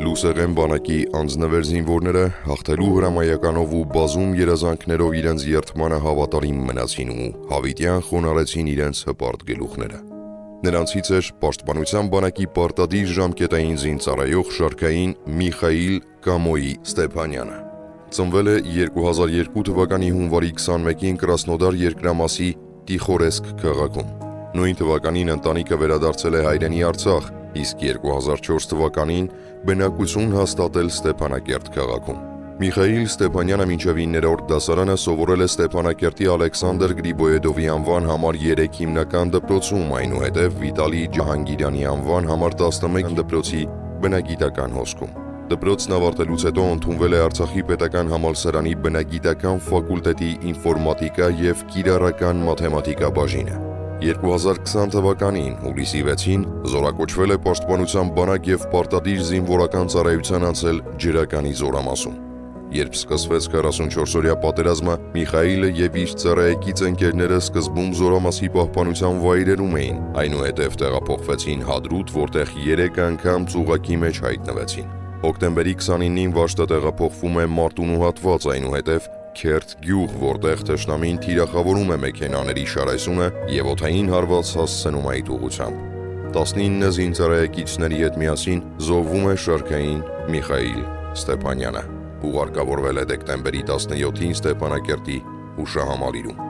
Լուսեղեն բանակի անձնվեր զինվորները հաղթելու հրամայականով ու բազում երազանքներով իրենց երթմանը հավատարիմ մնացին ու հավիտյան խոնարհեցին իրենց հպարտ գլուխները։ Նրանցից էր Պաշտպանության բանակի պարտադիր ժամկետային զինծառայող շարքային Միխայիլ Կամոյի Ստեփանյանը։ Ծնվել է 2002 թվականի հունվարի 21-ին Կրասնոդար երկրամասի Տիխորեսկ քաղաքում։ Նույն թվականին ընտանիքը վերադարձել է հայրենի Արցախ, իսկ 2004 թվականին բնակություն հաստատել Ստեփանակերտ քաղաքում։ Միխայիլ Ստեփանյանը մինչև 9-րդ դասարանը սովորել է Ստեփանակերտի Ալեքսանդր Գրիբոյեդովի անվան համար 3 հիմնական դպրոցում, այնուհետև Վիտալի Ջահանգիրյանի անվան համար 11 դպրոցի բնագիտական հոսքում։ Դպրոցն ավարտելուց հետո ընդունվել է Արցախի պետական համալսարանի բնագիտական ֆակուլտետի ինֆորմատիկա և կիրառական մաթեմատիկա բաժինը։ 2020 թվականին հուլիսի 6-ին զորակոչվել է Պաշտպանության բանակ և պարտադիր զինվորական ծառայության անցել Ջրականի զորամասում։ Երբ սկսվեց 44-օրյա պատերազմը, Միխայիլը և իր ծառայեկից ընկերները սկզբում զորամասի պահպանության վայրերում էին, այնուհետև տեղափոխվեցին Հադրութ, որտեղ 3 անգամ ծուղակի մեջ հայտնվեցին։ Հոկտեմբերի 29-ին Վաշտը տեղափոխվում է Մարտունու հատված, այնուհետև Քերթ գյուղ, որտեղ թշնամին թիրախավորում է մեքենաների շարայսումը և օդային հարված հասցնում այդ ուղղությամբ։ 19 զինծառայեկիցների հետ միասին զոհվում է շարքային Միխայիլ Ստեփանյանը։ Ուղարկավորվել է դեկտեմբերի 17-ին Ստեփանակերտի հուշահամալիրում։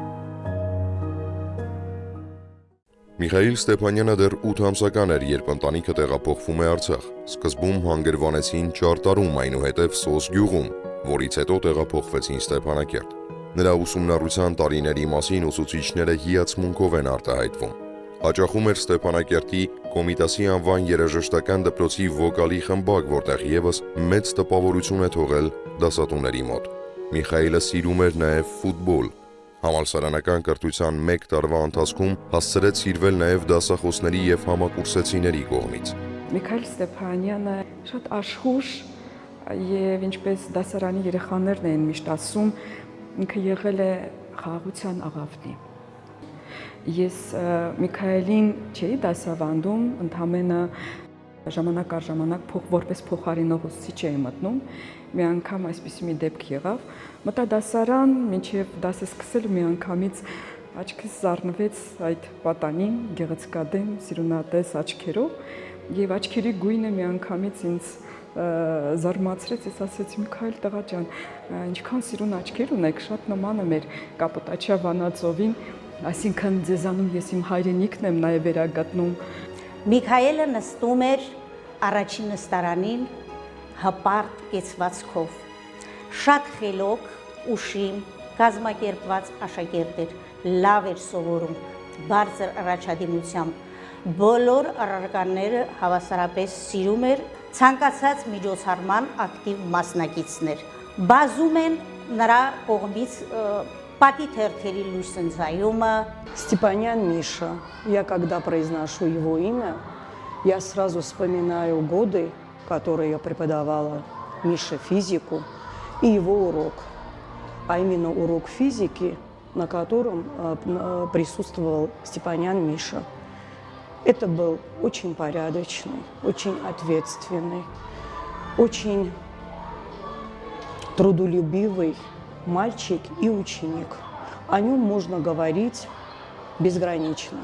Միխայիլ Ստեփանյանը դեռ 8 ամսական էր, երբ ընտանիքը տեղափոխվում է Արցախ։ Սկզբում հանգրվանեցին Ճարտարում, այնուհետև Սոս գյուղում, որից հետո տեղափոխվեցին Ստեփանակերտ։ Նրա ուսումնառության տարիների մասին ուսուցիչները հիացմունքով են արտահայտվում։ Հաճախում էր Ստեփանակերտի Կոմիտասի անվան երաժշտական դպրոցի վոկալի խմբակ, որտեղ եւս մեծ տպավորություն է թողել դասատուների մոտ։ Միխայիլը սիրում էր նաև ֆուտբոլ։ Համալսարանական կրթության 1 տարվա ընթացքում հասցրեց սիրվել նաև դասախոսների և համակուրսեցիների կողմից։ Միքայիլ Ստեփանյանը շատ աշխուժ եւ ինչպես դասարանի երեխաներն են միշտ ասում, ինքը եղել է խաղաղության աղավնի։ Ես Միքայիլին չէի դասավանդում, ընդամենը ժամանակ առ ժամանակ որպես փոխարինող ուսուցիչ էի մտնում։ Մի անգամ այսպիսի մի դեպք եղավ, մտա դասարան, մինչև դասը սկսել մի անգամից աչքս զարնվեց այդ պատանին, գեղեցկադեմ, սիրունատես աչքերով եւ աչքերի գույնը մի անգամից ինձ զարմացրեց, ես ասեցի Միքայիլ տղա ջան, ինչքան սիրուն աչքեր ունեք, շատ նման է մեր Կապուտաչյա Վանաձովին, այսինքն ձեզանում ես իմ հայրենիքն եմ նաեւ վերագտնում։ Միքայելը նստում էր առաջին նստարանին հպարտ կեցվածքով, շատ խելոք, ուշիմ, կազմակերպված աշակերտ էր, լավ էր սովորում, բարձր առաջադիմությամբ, բոլոր առարկաները հավասարապես սիրում էր, ցանկացած միջոցառման ակտիվ մասնակիցներ։ Բազում են նրա կողմից պատի թերթերի լույս ընծայումը։ Степанян Миша. Я когда произношу его имя, я сразу вспоминаю годы, которые я преподавала Мише физику и его урок. А именно урок физики, на котором присутствовал Степанян Миша. Это был очень порядочный, очень ответственный, очень трудолюбивый мальчик и ученик. О нем можно говорить безгранично.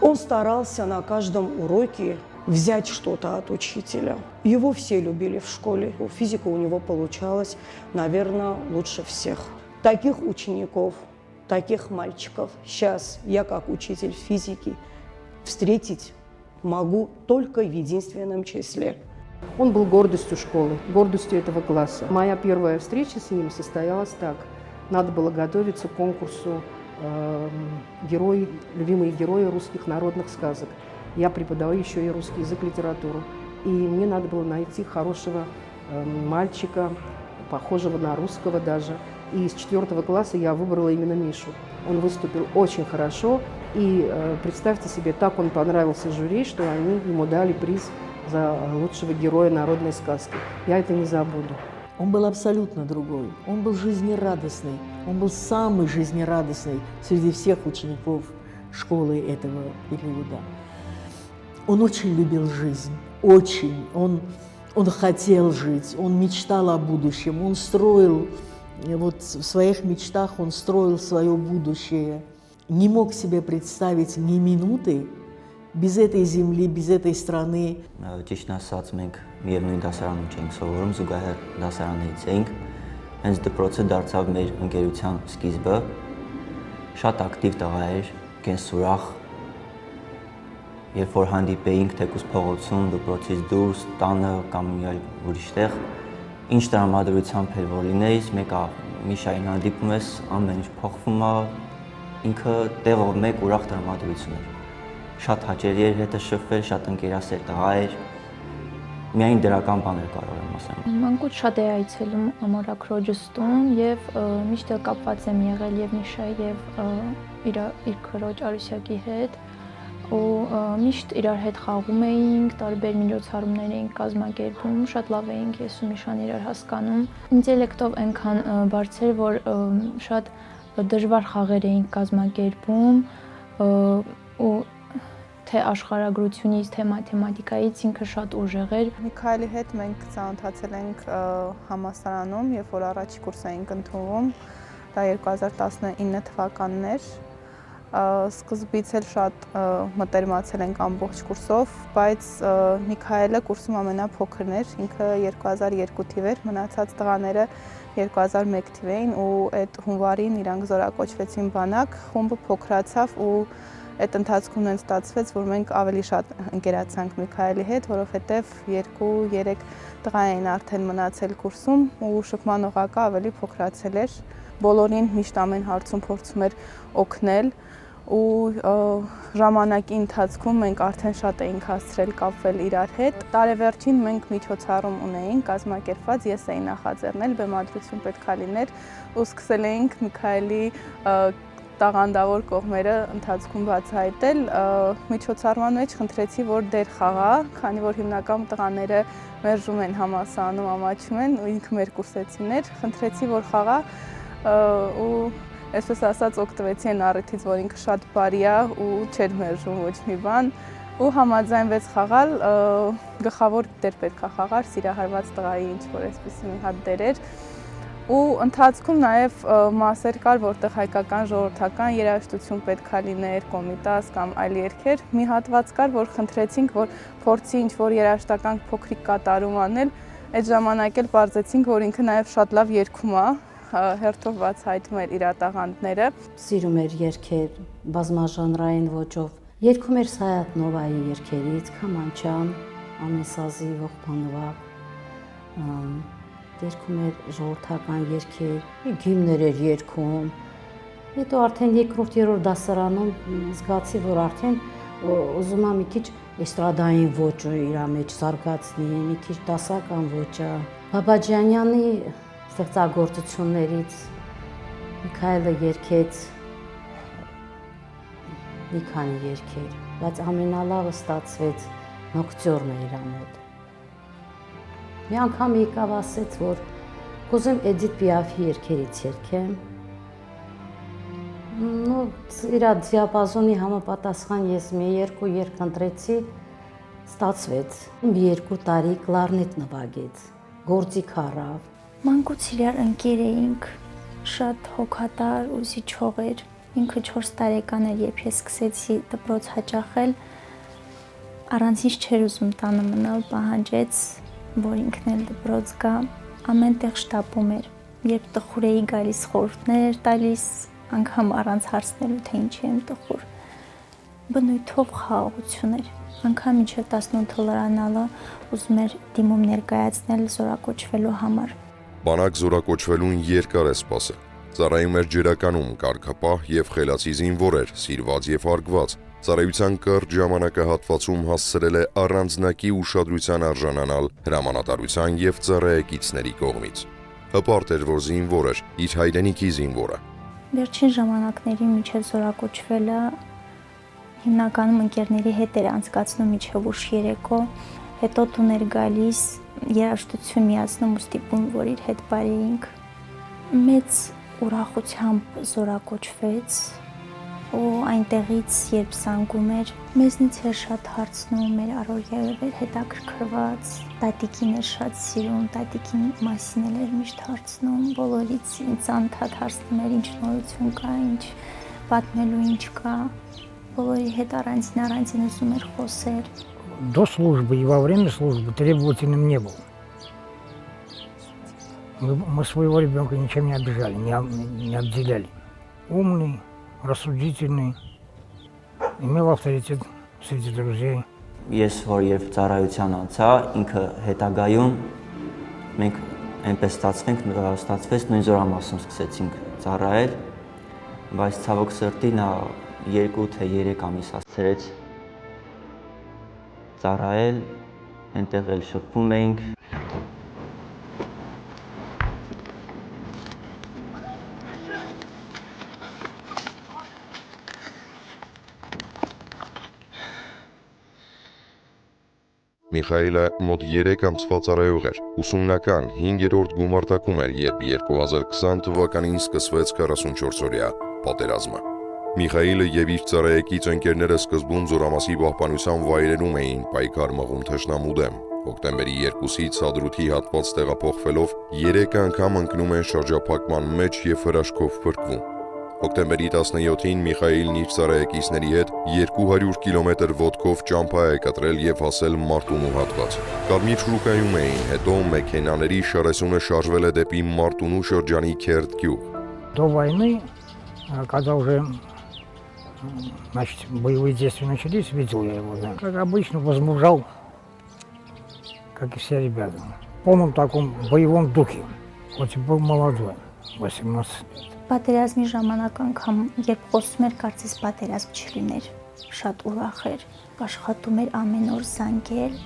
Он старался на каждом уроке взять что-то от учителя. Его все любили в школе. Физика у него получалась, наверное, лучше всех. Таких учеников, таких мальчиков сейчас я, как учитель физики, встретить могу только в единственном числе. Он был гордостью школы, гордостью этого класса. Моя первая встреча с ним состоялась так. Надо было готовиться к конкурсу любимые герои русских народных сказок. Я преподаю еще и русский язык, литературу. И мне надо было найти хорошего мальчика, похожего на русского даже. И с 4 класса я выбрала именно Мишу. Он выступил очень хорошо. И представьте себе, так он понравился жюри, что они ему дали приз за лучшего героя народной сказки. Я это не забуду. Он был абсолютно другой. Он был жизнерадостный. Он был самый жизнерадостный среди всех учеников школы этого периода. Он очень любил жизнь. Очень. Он Он хотел жить, он мечтал о будущем, он строил, вот в своих мечтах он строил свое будущее. Не мог себе представить ни минуты без этой земли, без этой страны. Ճիշտն ասած մենք միևնույն դասարանում չենք սովորում, զուգահեռ դասարաններից էինք։ Հենց դպրոցը դարձավ մեր ընկերության սկիզբը։ Շատ ակտիվ տղա էր, կենսուրախ։ Երբ որ հանդիպեինք թեկուզ փողոցում, դպրոցից դուրս, տանը կամ ուրիշ տեղ, ինչ տրամադրությամբ էր որ լինեիս, Միշային հանդիպում ես, ամեն ինչ փոխվում է, ինքը տեղով մեկ ուրախ տրամադրություն էր։ Շատ հաճելի էր հետը շփվել, շատ ընկերասեր տղա էր։ Միայն դրական բաներ կարող եմ ասեմ։ Մանկուց շատ է այցելում ամորաքրոջս տուն եւ միշտ կապված եմ եղել եւ Միշայի եւ իր քրոջ Արուսյակի հետ ու միշտ իրար հետ խաղում էինք, տարբեր միջոցառումներ էինք կազմակերպում, շատ լավ էինք ես ու Միշան իրար հասկանում։ Ինտելեկտով այնքան բարձր, որ շատ դժվար խաղեր էինք կազմակերպում ու թե աշխարհագրությունից, թե մաթեմատիկայից ինքը շատ ուժեղ էր։ Միքայելի հետ մենք ծանոթացել ենք համալսարանում, երբ որ առաջի կուրս էինք ընդունվում, դա 2019 թվականն էր։ Սկզբից էլ շատ մտերմացել ենք ամբողջ կուրսով, բայց Միքայելը կուրսում ամենափոքրն էր, ինքը 2002 թիվ էր, մնացած տղաները 2001 թիվ էին ու այդ հունվարին իրանք զորակոչվեցին բանակ, խումբը փոքրացավ ու այդ ընթացքում են ստացվեց, որ մենք ավելի շատ ընկերացանք Միքայելի հետ, որովհետև 2-3 տղա էին արդեն մնացել կուրսում ու շփման օղակը ավելի փոքրացել էր։ Բոլորին միշտ ամեն հարցում փորձում էր օգնել ու ժամանակի ընթացքում մենք արդեն շատ էինք հասցրել կապվել իրար հետ։ Տարեվերջին մենք միջոցառում ունեինք կազմակերպված, ես էի նախաձեռնել, բեմադրություն պետքա լիներ ու սկսել էինք Միքայելի տաղանդավոր կողմերը ընթացքում բացահայտել, միջոցառման մեջ խնդրեցի, որ դեր խաղա, քանի որ հիմնական տղաները մերժում են համալսարանում, ամաչում են ու ինքը մեր կուրսեցին էր, խնդրեցի, որ խաղա ու այսպես ասած օգտվեցի այն առիթից, որ ինքը շատ բարի է ու չէր մերժում ոչ մի բան ու համաձայնվեց խաղալ, գլխավոր դեր պետքա խաղար, սիրահարված տղայի ինչ-որ այսպիսի մի հատ դեր էր ու ընթացքում նաև մասեր կար, որտեղ հայկական ժողովրդական երաժշտություն պետքա լիներ, կոմիտաս կամ այլ երգեր։ Մի հատված կար, որ խնդրեցինք, որ փորձի ինչ-որ երաժշտական փոքրիկ կատարում անել, այդ ժամանակ էլ պարզեցինք, որ ինքը նաև շատ լավ երգում է, հերթով բացահայտում էր իր տաղանդները։ Սիրում էր երգեր բազմաժանրային ոճով։ Երգում էր Սայաթ Նովայի երգերից, Քամանչան, Ամեսազի, Ողբանվակ, երգում էր ժողովրդական երգեր, գիմներ էր երգում։ Հետո արդեն երկրորդ-երրորդ դասարանում զգացի, որ արդեն ուզում եմ մի քիչ էստրադային ոճը իր մեջ զարգացնի, մի քիչ դասական ոճը։ Բաբաջանյանի ստեղծագործություններից Միքայելը երգեց մի քանի երգեր, բայց ամենալավը ստացվեց Նոկտյորնը իր մոտ։ Մի անգամ եկավ ասեց, որ կուզեմ Էդիթ Պիաֆի երգերից երգեմ։ Իր դիապազոնի համապատասխան ես մի երկու երգ ընտրեցի, ստացվեց։ Մի 2 տարի կլարնետ նվագեց, գործիք առավ։ Մանկուց իրար ընկեր էինք, շատ հոգատար ու զիջող էր։ Ինքը 4 տարեկան էր, երբ ես սկսեցի դպրոց հաճախել, առանց ինչ չէր ուզում տանը մնալ, պահանջեց, որ ինքն էլ դպրոց գա, ամեն տեղ շտապում էր, երբ տխուր էի գալիս խորհուրդներ էր տալիս, անգամ առանց հարցնելու, թե ինչի եմ տխուր։ Բնույթով խաղաղություն էր, անգամ մինչև 18 լրանալը ուզում էր դիմում ներկայացնել զորակոչվելու համար։ Բանակ զորակոչվելուն երկար է սպասել։ Ծառայում էր ջրականում, կարգապահ եւ խելացի զինվոր էր, սիրված եւ հարգված։ Ծառայության կարճ ժամանակահատվածում հասցրել է առանձնակի ուշադրության արժանանալ հրամանատարության եւ ծառայեկիցների կողմից։ Հպարտ էր, որ զինվոր էր, իր հայրենիքի զինվորը։ Վերջին ժամանակների միջև զորակոչվելը հիմնականում ընկերների հետ էր անցկացնում միջև ուշ երեկո, հետո տուն էր գալիս, երաժշտություն միացնում ու ստիպում, որ իր հետ բարեինք։ Մեծ ուրախությամբ զորակոչվեց, ու այնտեղից երբ զանգում էր, մեզնից էր շատ հարցնում, մեր առօրյայով էր հետաքրքրված, տատիկին էր շատ սիրում, տատիկի մասին էր միշտ հարցնում, բոլորից ինձ անդադ հարցնում էր ինչ նորություն կա, ինչ պատմելու ինչ կա, բոլորի հետ առանձին ուզում էր խոսել։ До службы и во время службы требовательным не был. Мы своего ребенка ничем не обижали, не обделяли. Умный, рассудительный, имел авторитет среди друзей. Ես որ երբ ծառայության անցա, ինքը հետագայում մենք այնպես ստացվեց նույն զորամասում սկսեցինք ծառայել, բայց ցավոք սրտի նա 2 թե 3 ամիս հասցրեց ծառայել, այնտեղ էլ շփվում էինք։ Միխայելը մոտ 3 ամսվա ծառայող էր, ուսումնական 5-րդ գումարտակում էր, երբ 2020 թվականին սկսվեց 44-օրյա պատերազմը։ Միխայելը եւ իր ծառայեկից ընկերները սկզբում զորամասի պահպանության վայրերում էին պայքար մղում թշնամու դեմ։ Հոկտեմբերի 2-ից Հադրութի հատված տեղափոխվելով 3 անգամ ընկնում են շրջափակման մեջ եւ հրաշքով փրկվում։ Հոկտեմբերի 17-ին Միխայելն իր ծառայեկիցների հետ 200 կիլոմետր ոտքով ճամփա է կտրել եւ հասել Մարտունու հատված։ Կարմիր շուկայում էին, հետո մեքենաների շարեսունը շարժվել է դեպի Մարտունու շրջանի Քերտ գյուղ։ До войны, когда уже боевые действия начались, видел я его, да. Как обычно, возмужал, как и все ребята. В полном таком боевом духе, хоть и был молодой, 18 лет. Պատերազմի ժամանակ անգամ երբ խոսում էր, կարծես պատերազմ չլիներ, շատ ուրախ էր, աշխատում էր ամեն օր զանգել,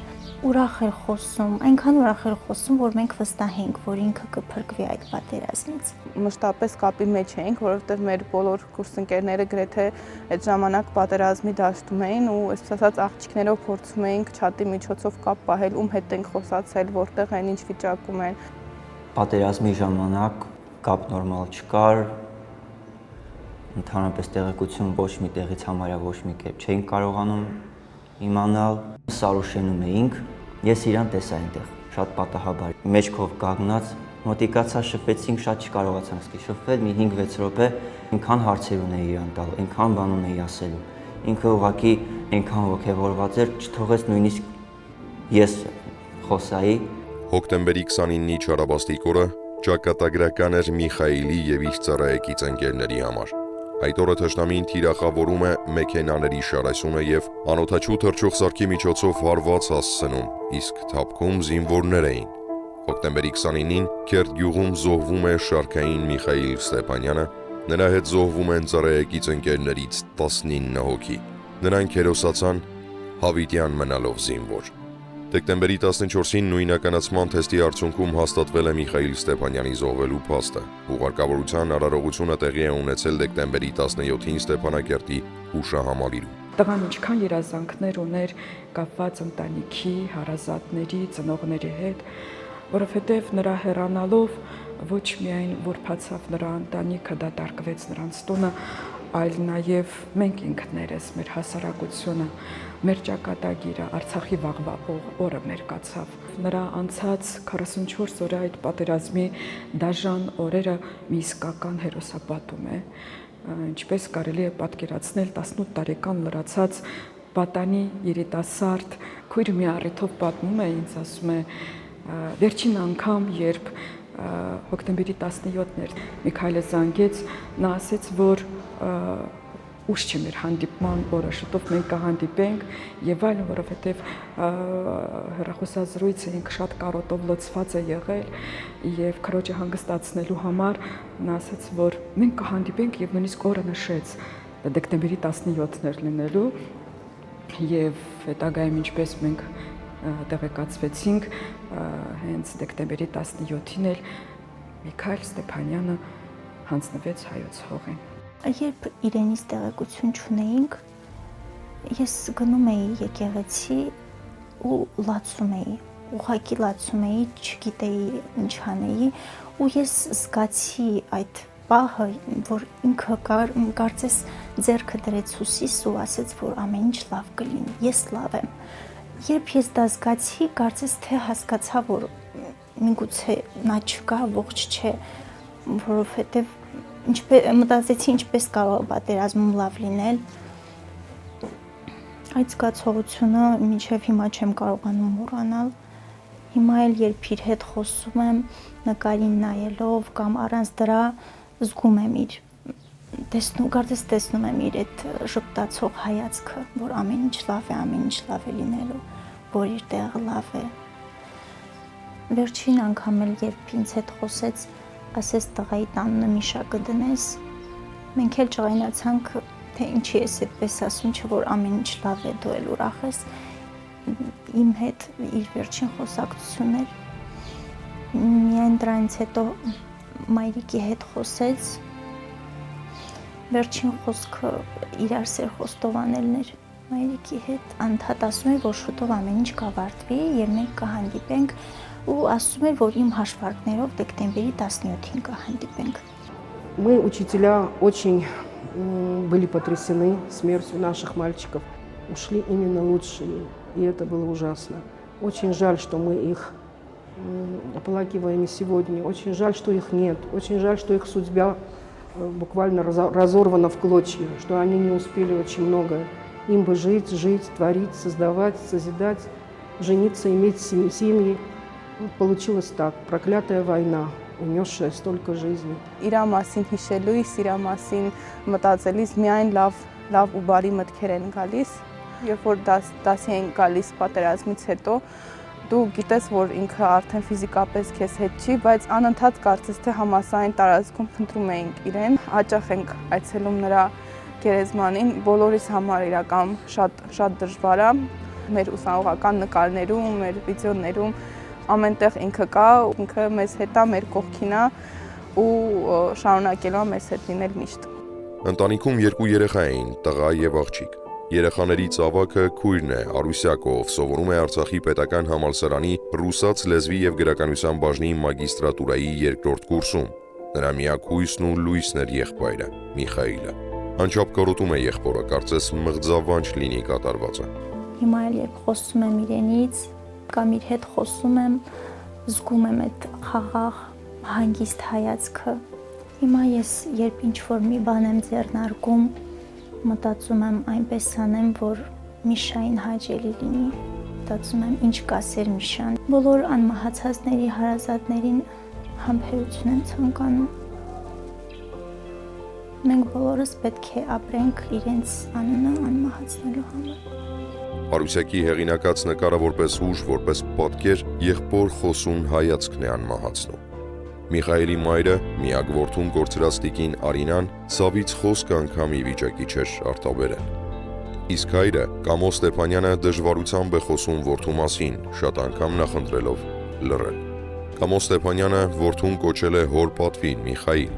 ուրախ էր խոսում, այնքան ուրախ էր խոսում, որ մենք վստահ ենք, որ ինքը կփրկվի այդ պատերազմից։ Մշտապես կապի մեջ էինք, որովհետև մեր բոլոր կուրսընկերները գրեթե այդ ժամանակ պատերազմի դաշտում էին ու այսպես ասած աղջիկներով փորձում էինք չաթի միջոցով կապ պահել, ում հետ ենք խոսացել, որտեղ են, ինչ վիճակում են։ Պատերազմի ժամանակ կապ նորմալ չկար, ընդհանրապես տեղեկություն ոչ մի տեղից համարյա ոչ մի կերպ չէինք կարողանում իմանալ, Սարուշենում էինք, ես իրան տեսա այնտեղ, շատ պատահաբար, մեջքով կանգնած, մոտիկացա շփվեցինք, շատ չկարողացանք սկի շփվել, մի 5-6 րոպե, այնքան հարցեր ունեի իրան տալ, այնքան բան ունեի ասելու, ինքը ուղղակի այնքան ոգևորված էր, չթողեց նույնիսկ ես խոսայի։ Հոկտեմբերի 29-ի չարաբաստիկ օրը ճակատագրական էր Միխայելի եւ իր ծառայեկից ընկերների համար։ Այդ օրը թշնամին թիրախավորում է մեքենաների շարեսունը եւ անօթաչու թռչող սարքի միջոցով հարված հասցնում, իսկ թափքում զինվորներ էին։ Հոկտեմբերի 29-ին Քերտ գյուղում զոհվում է շարքային Միխայել Ստեփանյանը, նրա հետ զոհվում են ծառայեկից ընկերներից 19 հոգի։ Նրանք հերոսացան հավիտյան մնալով զինվոր։ Դեկտեմբերի 14-ին նույնականացման թեստի արդյունքում հաստատվել է Միխայել Ստեփանյանի զոհվելու փաստը։ Ուղարկավորության արարողությունը տեղի է ունեցել դեկտեմբերի 17-ին Ստեփանակերտի հուշահամալիրում։ Տղան ինչքան երազանքներ ուներ կապված ընտանիքի, հարազատների, ծնողների հետ, որովհետև նրա հեռանալով ոչ միայն որփացավ նրա ընտանիքը, դատարկվեց նրանց տունը, այլ նաև մենք ինքներս, մեր հասարակությունը, մեր ճակատագիրը, Արցախի վաղվա օրը մեր կացավ։ Նրա անցած 44 օրը այդ պատերազմի դաժան օրերը մի իսկական հերոսապատում է, ինչպես կարելի է պատկերացնել 18 տարեկան լրացած պատանի երիտասարդ քույրը մի առիթով պատմում է, ինձ ասում է, վերջին անգամ, երբ հոկտեմբերի 17-ն էր, Միքայելը զանգեց, նա ասեց, որ ուշ չէ մեր հանդիպման օրը, շուտով մենք կհանդիպենք եւ այլն, որովհետեւ հեռախոսազրույցը ինքը շատ կարոտով լցված է եղել եւ քրոջը հանգստացնելու համար նա ասաց, որ մենք կհանդիպենք եւ նույնիսկ օրը նշեց, դեկտեմբերի 17-ն էր լինելու եւ հետագայում ինչպես մենք տեղեկացվեցինք, հենց դեկտեմբերի 17-ին էլ Միքայել Ստեփանյանը հանձնվեց հայոց հողին։ Երբ իրենից տեղեկություն չունեինք, ես գնում էի եկեղեցի ու լացում էի, ուղղակի լացում էի, չգիտեի ինչ անեի ու ես զգացի այդ պահը, որ ինքը կարծես ձեռքը դրեց ուսիս ու ասեց, որ ամեն ինչ լավ կլինի, ես լավ եմ։ Երբ ես դա զգացի, կարծես թե հասկացա, որ միգուցե նա չկա, ողջ չէ, որովհետև մտածեցի ինչպես կարող է պատերազմում լավ լինել։ Այդ զգացողությունը մինչև հիմա չեմ կարողանում մոռանալ։ Հիմա էլ երբ իր հետ խոսում եմ, նկարին նայելով կամ առանց դրա զգում եմ իր կարծես տեսնում եմ իր այդ ժպտացող հայացքը, որ ամեն ինչ լավ է, ամեն ինչ լավ է լինելու, որ իր տեղը լավ է։ Վերջին անգամ էլ երբ ինձ հետ խոսեց, ասեց տղայի տանունը Միշա կդնես, մենք էլ ջղայնացանք, թե ինչի ես այդպես ասում, չէ որ ամեն ինչ լավ է, դու էլ ուրախ ես։ Իմ հետ իր վերջին խոսակցությունն էր։ Միայն դրանից հետո մայրիկի հետ խոսեց։ Վերջին խոսքը իրար սեր խոստովանելն էր մայրիկի հետ։ Անդադ ասում էր, որ շուտով ամեն ինչ կավարտվի եւ մենք կհանդիպենք ու ասում էր, որ իմ հաշվարկներով դեկտեմբերի 17-ին կհանդիպենք։ Мы, учителя, очень были потрясены смертью наших мальчиков. Ушли именно лучшие, и это было ужасно. Очень жаль, что мы их оплакиваем и сегодня. Очень жаль, что их нет. Очень жаль, что их судьба буквально разорвана в клочья, что они не успели очень многое. Им бы жить, творить, создавать, созидать, жениться, иметь семьи. Получилось так. Проклятая война, унесшая столько жизней. Իրա մասին հիշելույս, իրա մասին մտածելիս միայն լավ ու բարի մտքեր են գալիս։ Երբ որ դասի են գալիս պատերազմից հետո, դու գիտես, որ ինքը արդեն ֆիզիկապես քեզ հետ չի, բայց անընդհատ կարծես թե համասային տարածքում փնտրում էինք իրեն, հաճախ ենք այցելում նրա գերեզմանին, բոլորիս համար իրական շատ դժվար է, մեր ուսանողական նկարներում, մեր վիդեոներում ամենտեղ ինքը կա, ինքը մեզ հետ է, մեր կողքին է ու շարունակելու է մեզ հետ լինել միշտ։ Ընտանիքում երկու երեխա էին, տղա եւ աղջիկ։ Երեխաներից ավագը քույրն է, Արուսյակը, ով սովորում է Արցախի պետական համալսարանի ռուսաց լեզվի եւ գրականության բաժնի մագիստրատուրայի երկրորդ կուրսում։ Նրա միակ հույսն ու լույսն էր եղբայրը՝ Միխայիլը։ Անչափ կարոտում է եղբորը, կարծես մղձավանջ լինի կատարվածը։ Հիմա էլ երբ խոսում եմ իրենից կամ իր հետ խոսում եմ, զգում եմ այդ խաղաղ, հանգիստ հայացքը։ Հիմա ես երբ ինչ-որ մի բան եմ ձեռնարկում, մտածում եմ այնպես անեմ, որ Միշային հաճելի լինի, մտածում եմ ինչ կասեր Միշան։ Բոլոր անմահացածների հարազատներին համբերություն եմ ցանկանում։ Մենք բոլորս պետք է ապրենք իրենց անունը անմահացնելու համար։ Արուսյակի հեղինակած նկարը որպես հուշ, որպես պատկեր, եղբոր խոսուն հայացքն է անմահացնում։ Միխայելի մայրը, միակ որդուն կորցրած տիկին Արինան, ցավից խոսք անգամ ի վիճակի չէր արտաբերել։ Իսկ հայրը, Կամո Ստեփանյանը, դժվարությամբ է խոսում որդու մասին, շատ անգամ նախընտրելով լռել։ Կամո Ստեփանյանը որդուն կոչել է հոր պատվին Միխայիլ։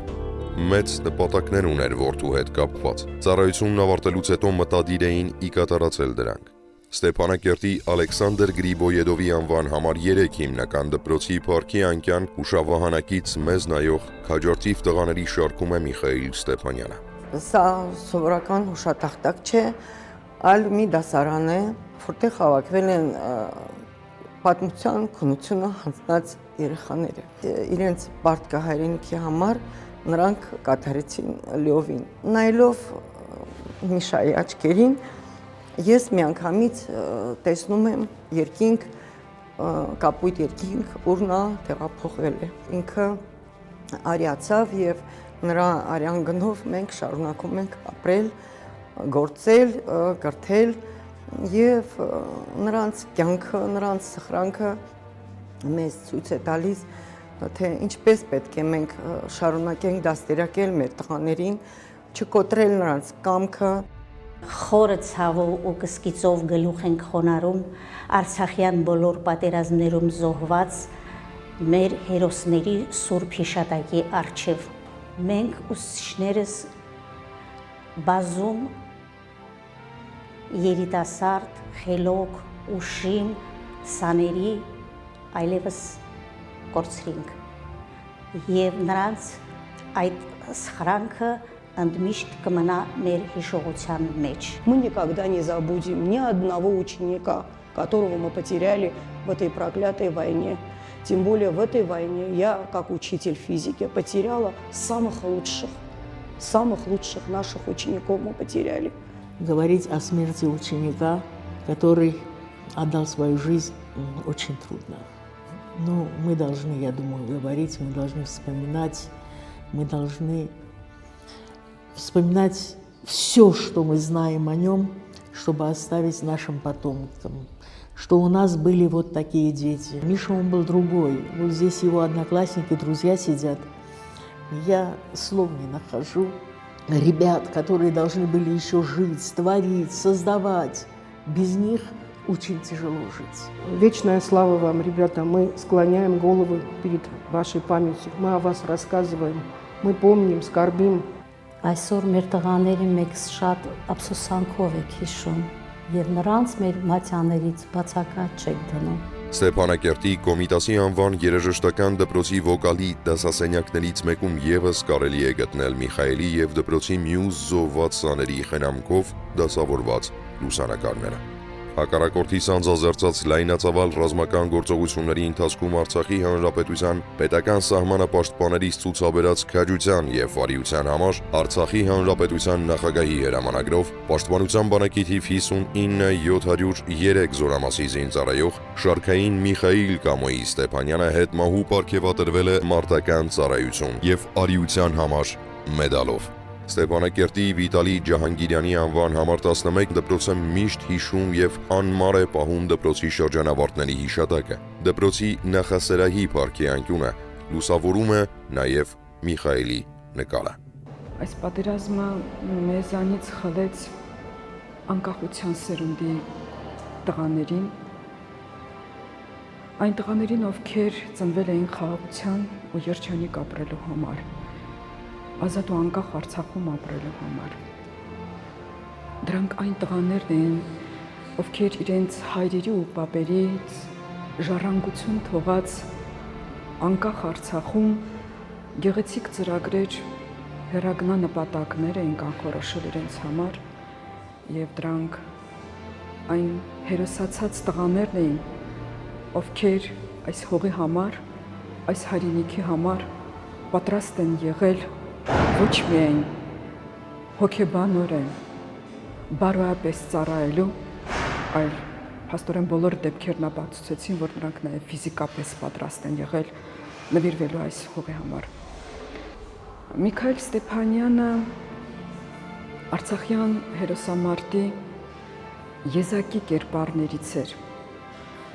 Մեծ նպատակներ ուներ որդու հետ կապված։ Ծառայությունն ավարտելուց հետո մտադիր էին ի կատարածել դրանք։ Ստեփանակերտի Ալեքսանդր Գրիբոյեդովի անվան համար 3 հիմնական դպրոցի парքի անկյան հուշավահանակից մեզ նայող քաջորդիվ տղաների շարքում է Միխայիլ Ստեփանյանը։ Սա սովորական հուշատախտակ չէ, այլ մի դասարան է, որտեղ հավաքվել են պատմության քննությունը հանձնած երեխաները։ Իրենց պարտկա հայրենիքի համար նրանք կատարեցին լիովին։ Նայելով Միշայի աչքերին, ես միանգամից տեսնում եմ երկինք, կապույտ երկինք, ուր նա տեղափոխվել է։ Ինքը արիացավ եւ նրա արյան գնով մենք շարունակում ենք ապրել, գործել, կրթել եւ նրանց կյանքը, նրանց սխրանքը մեզ ցույց է տալիս, թե ինչպես պետք է մենք շարունակենք դաստիարակել մեր տղաներին, չկոտրել նրանց կամքը։ Խորը ցավով ու կսկիծով գլուխ ենք խոնարհում Արցախյան բոլոր պատերազմներում զոհված մեր հերոսների սուրբ հիշատակի առջև։ Մենք ուսուցիչներս բազում երիտասարդ, խելոք, ուշիմ, սաների այլևս կորցրինք եւ նրանց այդ սխրանքը ընդմիշտ կմնա մեր հիշողության մեջ։ Мы никогда не забудем ни одного ученика, которого мы потеряли в этой проклятой войне. Тем более в этой войне я, как учитель физики, потеряла самых лучших наших учеников мы потеряли. Говорить о смерти ученика, который отдал свою жизнь, очень трудно. Но мы должны, я думаю, говорить, мы должны вспоминать все, что мы знаем о нем, чтобы оставить нашим потомкам. Что у нас были вот такие дети. Миша, он был другой. Вот здесь его одноклассники, друзья сидят. Я слов не нахожу. Ребят, которые должны были еще жить, творить, создавать. Без них очень тяжело жить. Вечная слава вам, ребята. Мы склоняем головы перед вашей памятью. Мы о вас рассказываем. Мы помним, скорбим. Այսօր մեր տղաների մեկ շատ ափսոսանքով եք հիշում եւ նրանց մեր մատյաներից բացակայ չեք դնում։ Ստեփանակերտի Կոմիտասի անվան երաժշտական դպրոցի վոկալի դասասենյակներից մեկում եւս կարելի է գտնել Միխայելի եւ դպրոցի մյուս զոհված սաների խնամքով դասավորված լուսանկարները։ Հակառակորդի սանձազերծած լայնածավալ ռազմական գործողությունների ընթացքում Արցախի հանրապետության պետական սահմանապաշտպաններից ցուցաբերած քաջության եւ վարիության համար Արցախի հանրապետության նախագահի հրամանագրով Պաշտպանության բանակի թիվ 59703 զորամասի զինծառայող Շարքային Միխայիլ Կամոյի Ստեփանյանը հետմահու պարգևատրվել է մարտական ծառայություն եւ արիության համար մեդալով։ Ստեփանակերտի Վիտալի Ջահանգիրյանի անվան համար 11 դպրոցը միշտ հիշում եւ անմար է պահում դպրոցի շրջանավարտների հիշատակը։ Դպրոցի նախասրահի парքի անկյունը լուսավորում է նաեւ Միխայելի նկարը։ Այս պատերազմը մեզանից խլեց անկախության սերունդի տղաներին, այն տղաներին, ովքեր ծնվել էին խաղաղության ու երջանիկ ապրելու համար։ Ազատ ու անկախ Արցախում ապրելու համար։ Դրանք այն տղաներն են, ովքեր իրենց հայրերի ու պապերից ժառանգություն թողած անկախ Արցախում գեղեցիկ ծրագրեր, հեռագնա նպատակներ են կանխորոշել իրենց համար եւ դրանք այն հերոսացած տղաներն են, ովքեր այս հողի համար, այս հայրենիքի համար պատրաստ են եղել ոչ միայն հոգեբանորեն, բարոյապես ծառայելու, այլ փաստորեն բոլոր դեպքերն ապացուցեցին, որ նրանք նաև ֆիզիկապես պատրաստ են եղել նվիրվելու այս հողի համար։ Միքայել Ստեփանյանը Արցախյան հերոսամարտի եզակի կերպարներից էր,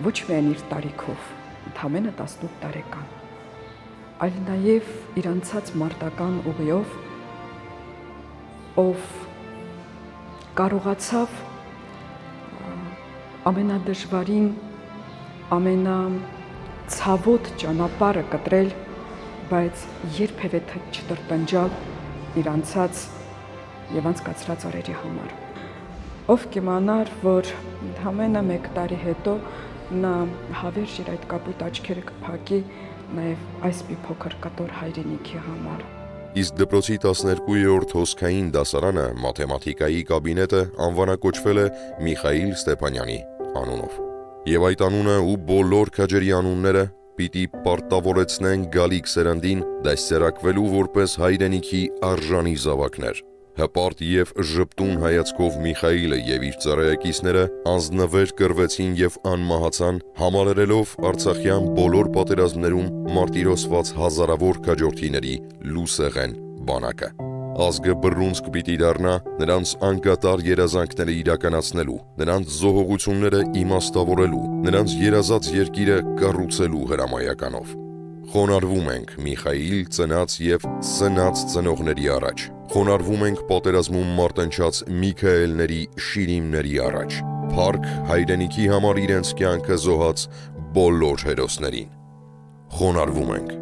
ոչ միայն իր տարիքով, ընդամենը 18 տարեկան, այլ նաև իր անցած մարտական ուղիով, ով կարողացավ ամենադժվարին, ամենացավոտ ճանապարհը կտրել, բայց երբևէ չտրտնջալ իր անցած եւ անցկացրած օրերի համար։ Ով կիմանար, որ ընդամենը 1 տարի հետո նա հավերժ իր այդ կապույտ աչքերը կփակի նաև այս մի փոքր կտոր հայրենիքի համար։ Իսկ դպրոցի 12-րդ հոսքային դասարանը մաթեմատիկայի կաբինետը անվանակոչվել է Միխայիլ Ստեփանյանի անունով։ Եվ այդ անունը ու բոլոր քաջերի անունները պիտի պարտավորեցնեն գալիք սերնդին դասերակվելու որպես հայրենիքի արժանի զավակներ։ Հպարտ եւ ժպտուն հայացքով Միխայիլը եւ իր ծառայակիցները անձնվեր կռվեցին եւ անմահացան, համալրելով Արցախյան բոլոր պատերազմներում մարտիրոսված հազարավոր քաջորդիների լուսեղեն բանակը։ Ազգը բռունցք պիտի դառնա նրանց անկատար երազանքները իրականացնելու, նրանց զոհողությունները իմաստավորելու, նրանց երազած երկիրը կառուցելու հրամայականով։ Խոնարհվում ենք Միխայիլ ծնած եւ սնած ծնողների առաջ։ Խոնարհվում ենք պատերազմում մարտնչած Միքայելների շիրիմների առաջ։ Փառք հայրենիքի համար իրենց կյանքը զոհած բոլոր հերոսներին։ Խոնարհվում ենք